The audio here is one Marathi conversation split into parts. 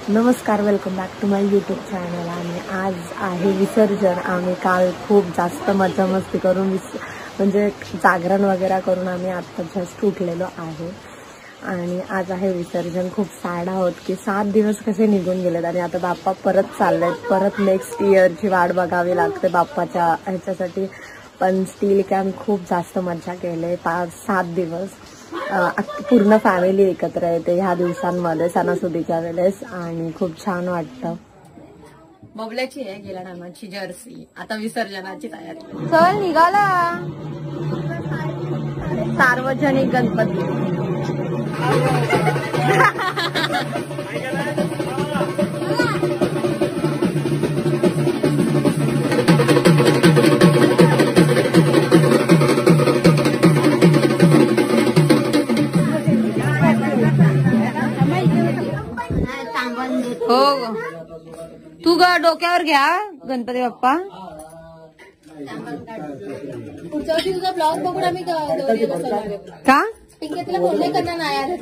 नमस्कार, welcome back to my YouTube channel. आणि आज आहे विसर्जन. आम्ही काल खूप जास्त मजा मस्ती करून म्हणजे जागरण वगैरे करून आम्ही आता जस्ट उठलेलो आहे. आणि आज आहे विसर्जन. खूप सॅड आहोत की 7 दिवस कसे निघून गेलेत आणि आता बाप्पा परत चाललेत. परत नेक्स्ट इयरची वाट बघावी लागते बाप्पाच्या ह्याच्यासाठी. पण स्टील की आम्ही खूप जास्त मजा केली. 5-7 दिवस पूर्ण फॅमिली एकत्र येते ह्या दिवसांमध्ये सणासुदीच्या वेळेस आणि खूप छान वाटतं. बबल्याची आहे गेल्या टायमाची जर्सी. आता विसर्जनाची तयारी. चल निघाला. सार्वजनिक गणपती. हो तू डोक्यावर घ्या गणपती बाप्पा. तुझा ब्लॉग बघून आम्ही का पिंकेतला बोलणे करणार नाही.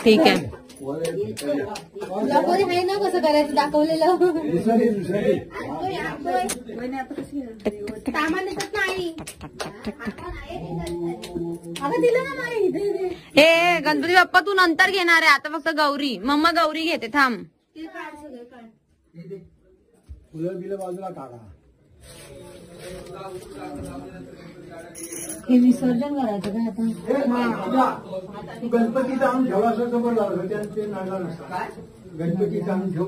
ठीक आहे. ब्लॉग मध्ये आहे ना कसं करायचं दाखवलेलं. सामान देतात नाही. अगं दिलं ना नाही. हे गणपती बाप्पा तू नंतर घेणार आहे. आता फक्त गौरी. मम्मा गौरी घेते. थांब. हे विसर्जन करायचं का आता. गणपतीचा आणून ठेवा असं खबर लागलं ते नाणार नसतं. गणपतीचा आणून ठेव.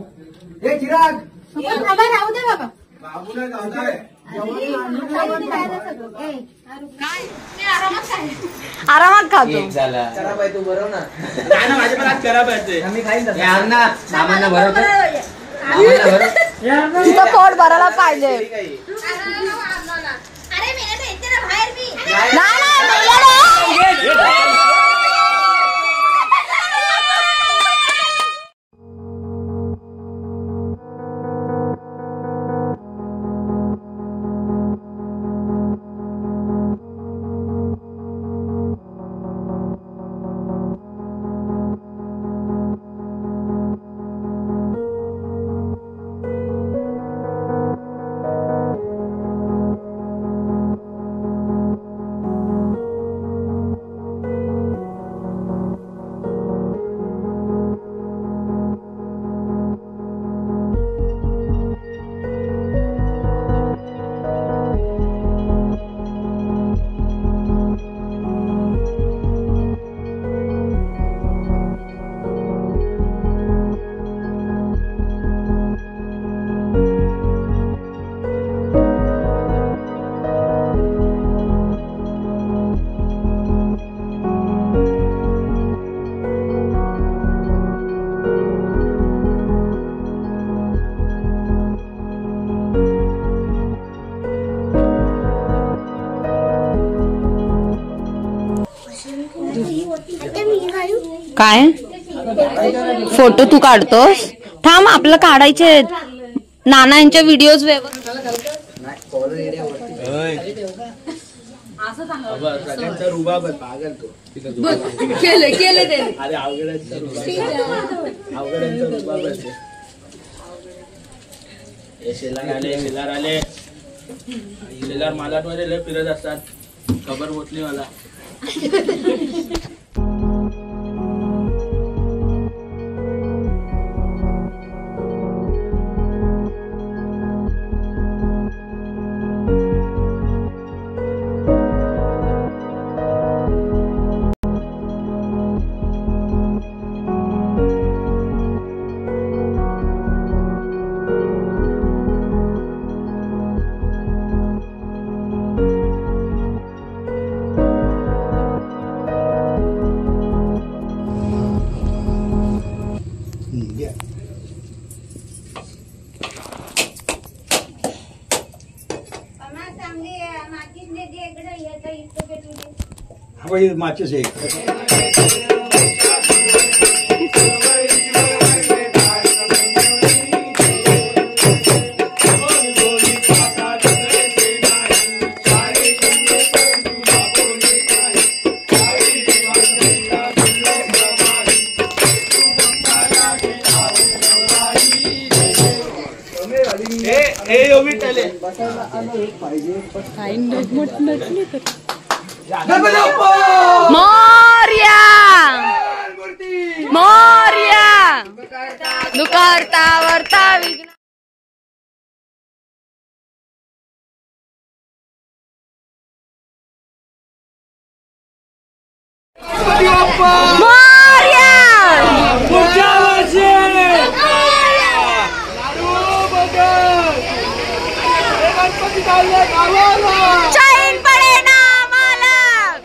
हे चिराग राहू दे बाबा. बाबूला जाऊ आरामात खातो. खराब आहे तू बरोबर ना. नाही ना माझे पण आज खराब आहे. आम्ही खाईन ना सामान्य बरोबर. तुझं पोट भरायला पाहिजे. अरे मी येते ना बाहेर मी. काय फोटो तू काढतोस. थांब आपलं काढायचे. नाना यांच्या व्हिडिओज शेलार आले. शेलार मालाटमध्ये लय फिरत असतात. खबर पोचली मला. माचीस आहे. मोरया मोरया दुकारता वर्ता विघ्न चैन पडे ना मालक.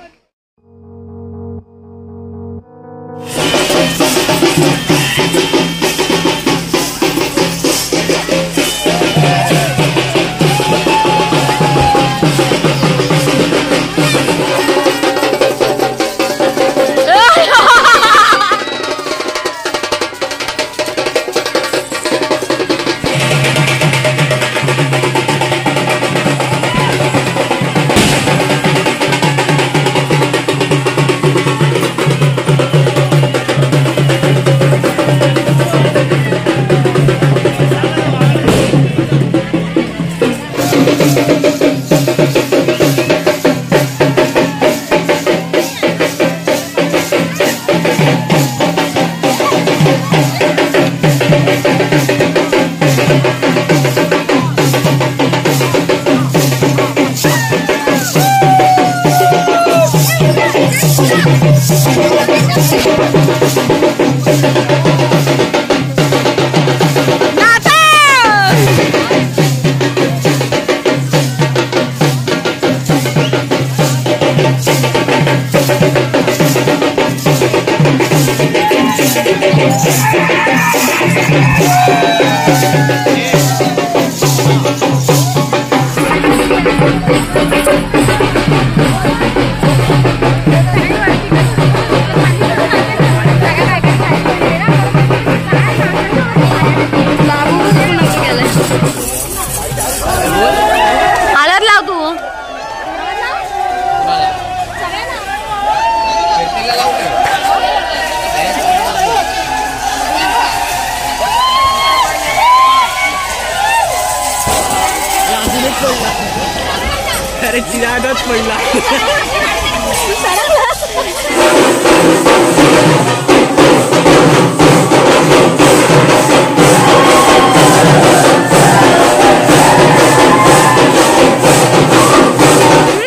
अरे चिरागच पडला.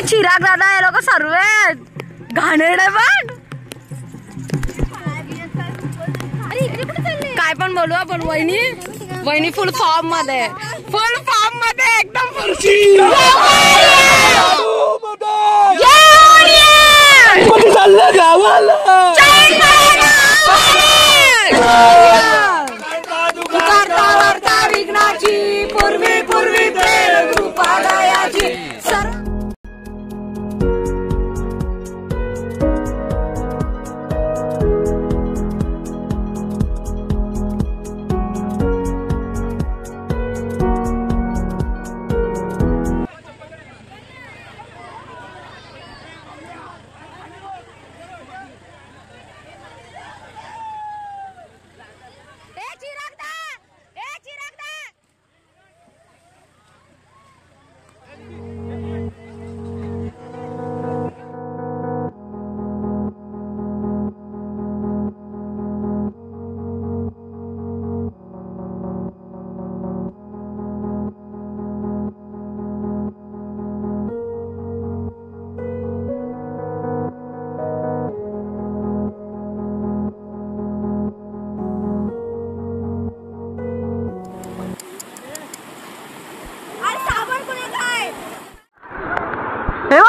चिराग दादा हे लोक सर्व घाणेरडे पण काय पण बोलू आपण. वहिनी फुल फॉर्म मध्ये एकदम चाललं गावाला. विघ्नाची पूर्वी कृपालयाची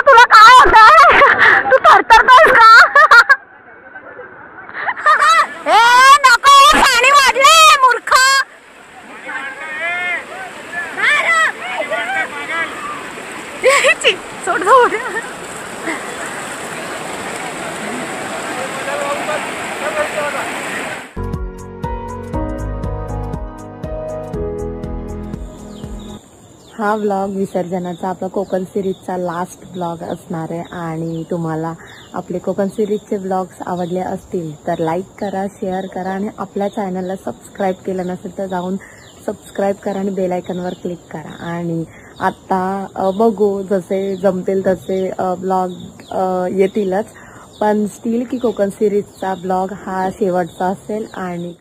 तुला काय होतंय? तू थरथरतोयस का? ए नको पाणी वाढले मूर्ख. सोड सोड. हा व्लॉग विसर्जनाचा आपला कोकण सिरीजचा लास्ट व्लॉग असणार आहे आणि तुम्हाला आपले कोकण सिरीजचे व्लॉग्स आवडले असतील तर लाईक करा, शेअर करा आणि आपल्या चॅनलला सबस्क्राईब केलं नसेल तर जाऊन सबस्क्राईब करा आणि बेल आयकॉनवर क्लिक करा. आणि आता बघू जसे जमतील तसे ब्लॉग येतीलच, पण स्टील की कोकण सिरीजचा ब्लॉग हा शेवटचा असेल. आणि